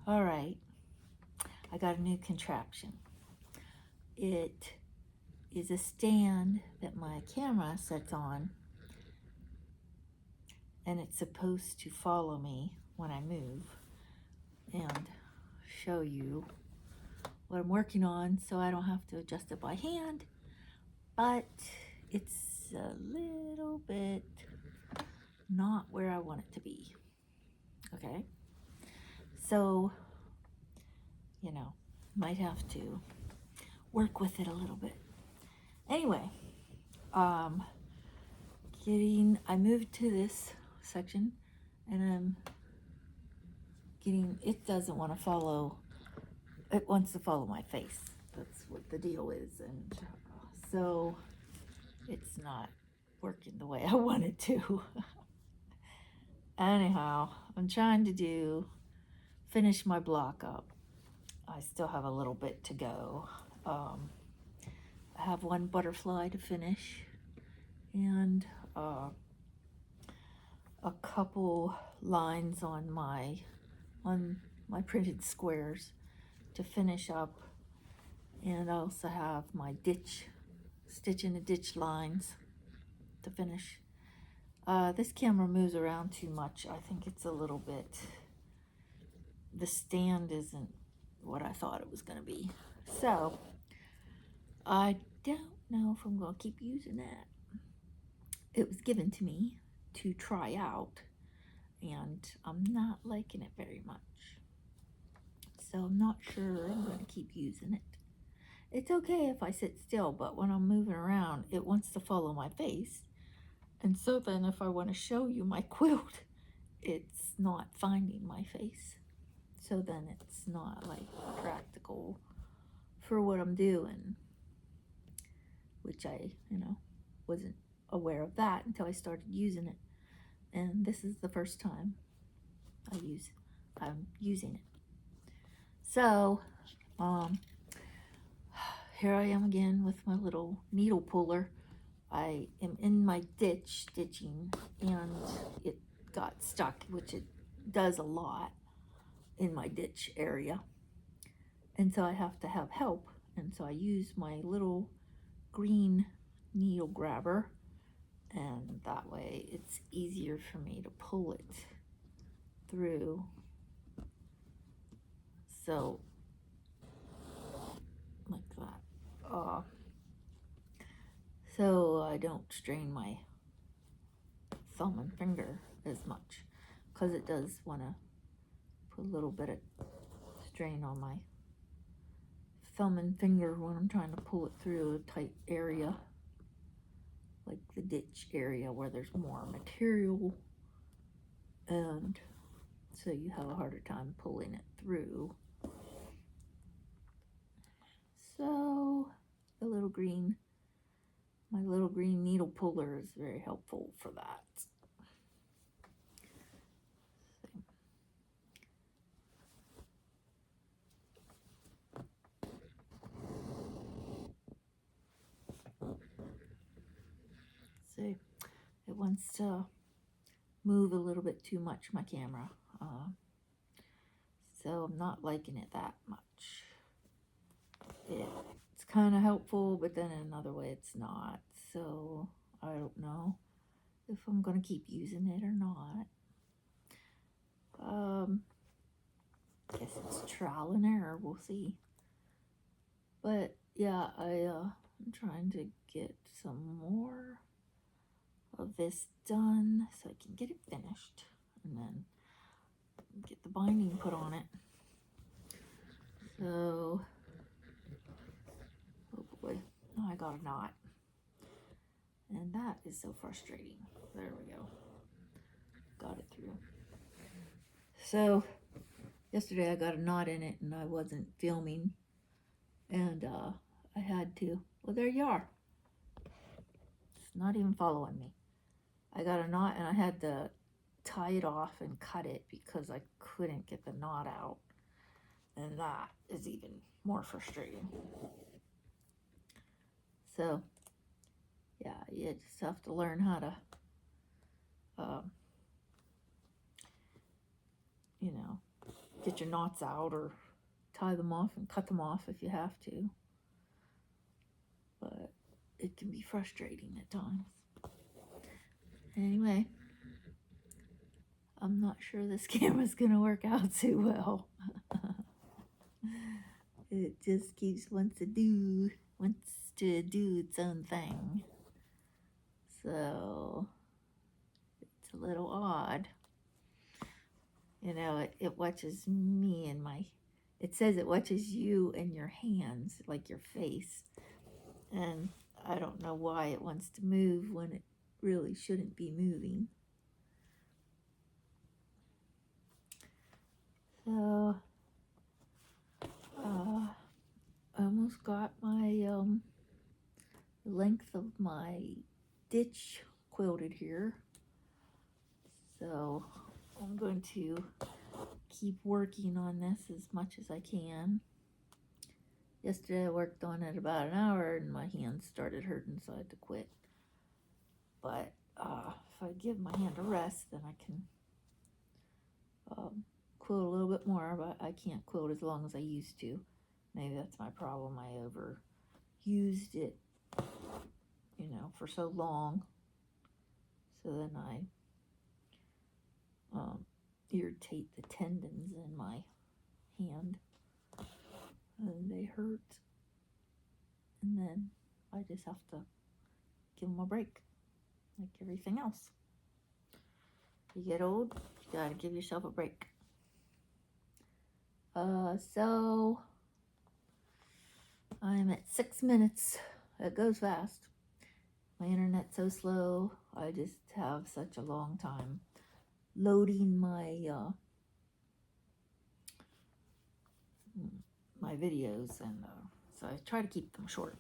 All right, I got a new contraption. It is a stand that my camera sits on, and it's supposed to follow me when I move and show you what I'm working on so I don't have to adjust it by hand, but it's a little bit not where I want it to be. Okay, so might have to work with it a little bit. Anyway, I moved to this section, and it doesn't want to follow, it wants to follow my face. That's what the deal is, and so it's not working the way I want it to. Anyhow, I'm trying to finish my block up. I still have a little bit to go. I have one butterfly to finish, and a couple lines on my printed squares to finish up, and I also have my stitch in the ditch lines to finish. This camera moves around too much. I think it's a little bit, the stand isn't what I thought it was going to be. So I don't know if I'm going to keep using it. It was given to me to try out, and I'm not liking it very much. So I'm not sure I'm going to keep using it. It's okay if I sit still, but when I'm moving around, it wants to follow my face. And so then if I want to show you my quilt, it's not finding my face. So then it's not like practical for what I'm doing, which I, wasn't aware of that until I started using it. And this is the first time I'm using it. So, here I am again with my little needle puller. I am in my ditch stitching, and it got stuck, which it does a lot in my ditch area. And so I have to have help. And so I use my little green needle grabber, and that way it's easier for me to pull it through. So, like that. So I don't strain my thumb and finger as much, because it does want to put a little bit of strain on my thumb and finger when I'm trying to pull it through a tight area, like the ditch area where there's more material, and so you have a harder time pulling it through. So my little green needle puller is very helpful for that. See, it wants to move a little bit too much, my camera. So I'm not liking it that much. It's kind of helpful, but then in another way it's not. So I don't know if I'm going to keep using it or not. Guess it's trial and error. We'll see. But yeah, I'm trying to get some more of this done so I can get it finished and then get the binding put on it. So, oh boy, now I got a knot, and that is so frustrating. There we go, got it through. So yesterday I got a knot in it, and I wasn't filming, and I had to, well, there you are. It's not even following me. I got a knot, and I had to tie it off and cut it because I couldn't get the knot out, and that is even more frustrating. So yeah, you just have to learn how to get your knots out or tie them off and cut them off if you have to. But it can be frustrating at times. Anyway, I'm not sure this camera's gonna work out too well. It just wants to do its own thing. So it's a little odd. You know, it watches me and it says it watches you and your hands, like your face. And I don't know why it wants to move when it really shouldn't be moving. So, I almost got my, length of my ditch quilted here. So I'm going to keep working on this as much as I can. Yesterday I worked on it about an hour and my hands started hurting, so I had to quit. But if I give my hand a rest, then I can quilt a little bit more, but I can't quilt as long as I used to. Maybe that's my problem. I overused it, you know, for so long. So then I irritate the tendons in my hand and they hurt. And then I just have to give them a break, like everything else. You get old, you gotta give yourself a break. So I'm at 6 minutes. It goes fast. My internet's so slow. I just have such a long time loading my my videos, and so I try to keep them short.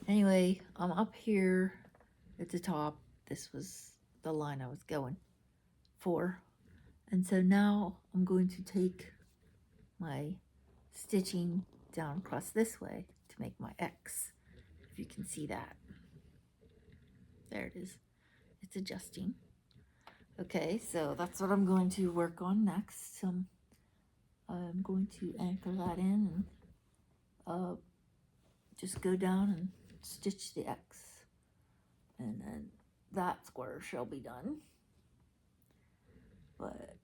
Anyway, I'm up here at the top. This was the line I was going for, and so now I'm going to take my stitching down across this way to make my X, if you can see that. There it is. It's adjusting. Okay, so that's what I'm going to work on next. I'm going to anchor that in and just go down and stitch the X, and then that square shall be done. But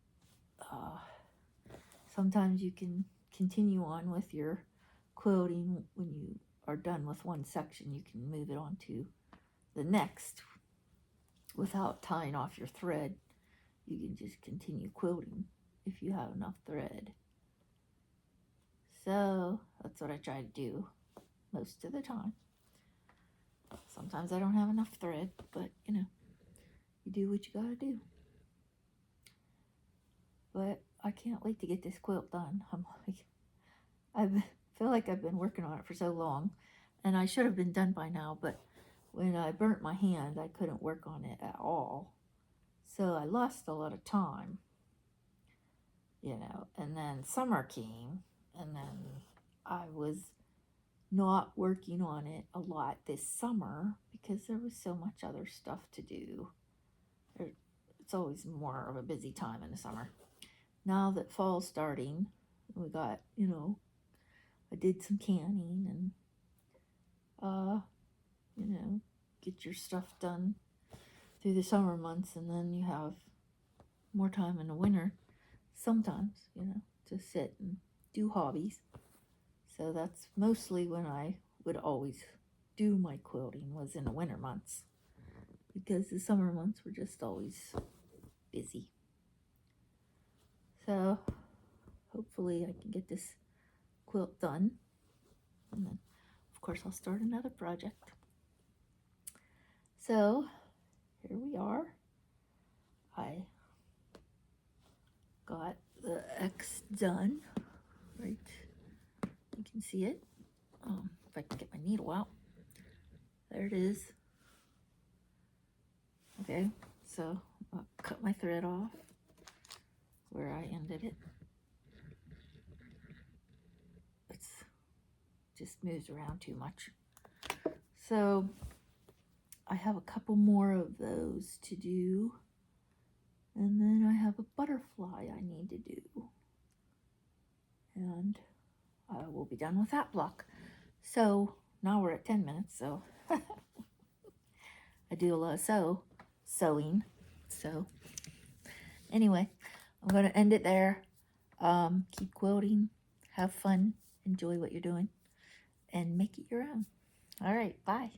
sometimes you can continue on with your quilting. When you are done with one section, you can move it on to the next without tying off your thread. You can just continue quilting if you have enough thread. So that's what I try to do most of the time. Sometimes I don't have enough thread, but you know, you do what you gotta do. But I can't wait to get this quilt done. I feel like I've been working on it for so long, and I should have been done by now, but when I burnt my hand, I couldn't work on it at all. So I lost a lot of time, you know, and then summer came, and then I was not working on it a lot this summer because there was so much other stuff to do. It's always more of a busy time in the summer. Now that fall's starting, we got, you know, I did some canning and, you know, get your stuff done through the summer months, and then you have more time in the winter sometimes, you know, to sit and do hobbies. So that's mostly when I would always do my quilting, was in the winter months, because the summer months were just always busy. So hopefully I can get this quilt done, and then of course I'll start another project. So here we are. I got the X done, right? You can see it. If I can get my needle out. There it is. Okay, so I'll cut my thread off where I ended it. It's just moves around too much. So I have a couple more of those to do, and then I have a butterfly I need to do. and we'll be done with that block. So now we're at 10 minutes, so I do a lot of sewing. So anyway, I'm going to end it there. Keep quilting, have fun, enjoy what you're doing, and make it your own. All right, bye.